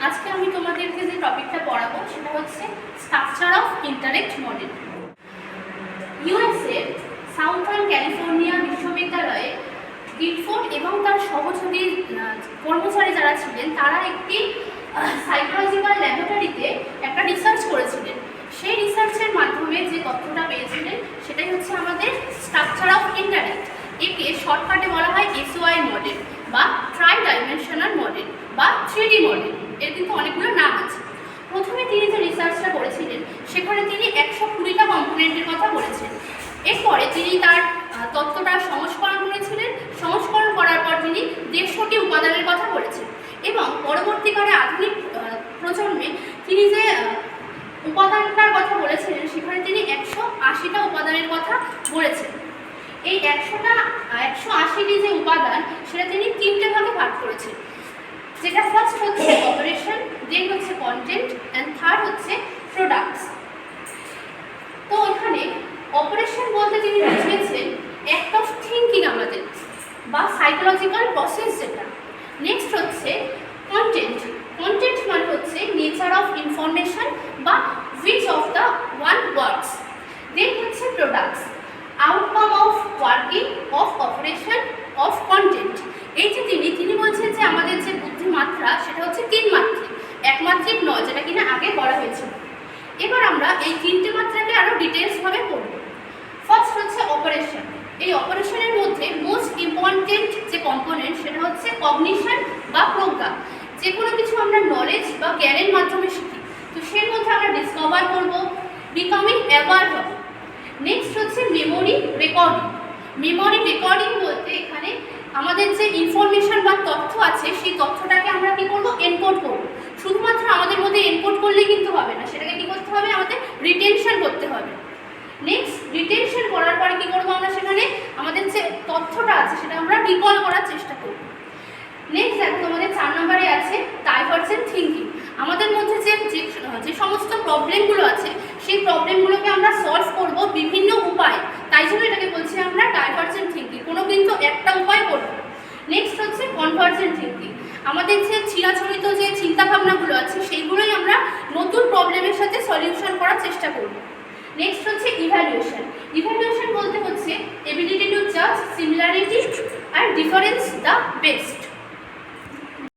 আজকে আমি তোমাদেরকে যে টপিকটা পড়াবো সেটা হচ্ছে structure of interact model. USA southern California বিশ্ববিদ্যালয়ে গিলফোর্ড এবং তার সহযোগী কর্মচারী যারা ছিলেন তারা একটি সাইকোলজিক্যাল ল্যাবরেটরিতে একটা রিসার্চ করেছিলেন। সেই রিসার্চের মাধ্যমে যে তথ্যটা পেয়েছিলেন সেটাই হচ্ছে আমাদের স্ট্রাকচার অফ ইন্টারেক্ট। একে শর্টকাটে বলা হয় এসওআই মডেল বা ট্রাই ডাইমেনশনাল মডেল বা 3D মডেল। এর কিন্তু অনেকগুলো নাম আছে। প্রথমে তিনি যে রিসার্চটা করেছিলেন সেখানে তিনি 120টা কম্পোনেন্টের কথা বলেছেন। এরপরে তিনি তার তত্ত্বটা সংস্করণ করেছিলেন। সংস্করণ করার পর তিনি 150টি উপাদানের কথা বলেছেন এবং পরবর্তীকালে আধুনিক প্রজন্মে তিনি যে উপাদানটার কথা বলেছিলেন সেখানে তিনি 180টা উপাদানের কথা বলেছেন। এই 180টি যে উপাদান সেটা তিনি 3টে ভাগে ভাগ করেছেন, যেটা ফার্স্ট হচ্ছে অপারেশন, দেন হচ্ছে কন্টেন্ট অ্যান্ড থার্ড হচ্ছে প্রোডাক্টস। তো এখানে অপারেশন বলতে তিনি বুঝিয়েছেন অ্যাক্ট অফ থিঙ্কিং আমাদের বা সাইকোলজিক্যাল প্রসেস যেটা। নেক্সট হচ্ছে কন্টেন্ট। কন্টেন্ট মানে হচ্ছে নেচার অফ ইনফরমেশন বা which of the one works. Then হচ্ছে products, outcome of working of operation of content. এই যে তিনি বলছেন যে আমাদের যে বুদ্ধিমাত্রা সেটা হচ্ছে 3 মাত্রিক, একমাত্রিক নয়, যেটা কিনা আগে বলা হয়েছিল। এবার আমরা এই 3টে মাত্রাকে আরও ডিটেলসভাবে পড়ব। ফার্স্ট হচ্ছে অপারেশন। এই অপারেশনের মধ্যে মোস্ট ইম্পর্টেন্ট যে কম্পোনেন্ট সেটা হচ্ছে কগনিশন বা প্রজ্ঞা। যে কোনো কিছু আমরা নলেজ বা জ্ঞানের মাধ্যমে শিখি, তো সেই মধ্যে আমরা ডিসকভার করব, বিকামিং অ্যাওয়ার হব। নেক্সট হচ্ছে মেমোরি রেকর্ডিং। মেমোরি রেকর্ডিং বলতে এখানে আমাদের যে ইনফরমেশন বা তথ্য আছে সেই তথ্যটাকে আমরা কী করবো, এনকোড করব। শুধুমাত্র আমাদের মধ্যে এনকোড করলেই কিন্তু হবে না, সেটাকে কী করতে হবে, আমাদের রিটেনশন করতে হবে। নেক্সট রিটেনশন করার পরে কী করবো, আমরা সেখানে আমাদের যে তথ্যটা আছে সেটা আমরা রিকল করার চেষ্টা করব। নেক্সট দেখো তোমাদের 4 নম্বরে আছে ডাইভার্জেন্ট থিঙ্কিং। আমাদের মধ্যে যে সমস্ত প্রবলেমগুলো আছে সেই প্রবলেমগুলোকে আমরা সলভ করব বিভিন্ন উপায়, তাই জন্য এটাকে বলছি আমরা ডাইভার্জেন্ট থিঙ্কিং। কোনো কিন্তু একটা উপায় করব। নেক্সট হচ্ছে কনভার্জেন্ট থিঙ্কিং। আমাদের যে চিরাচরিত যে চিন্তাভাবনাগুলো আছে সেইগুলোই আমরা নতুন প্রবলেমের সাথে সলিউশন করার চেষ্টা করব। নেক্সট হচ্ছে ইভ্যালুয়েশন। ইভ্যালুয়েশন বলতে হচ্ছে এবিলিটি টু জাজ similarity and difference the best.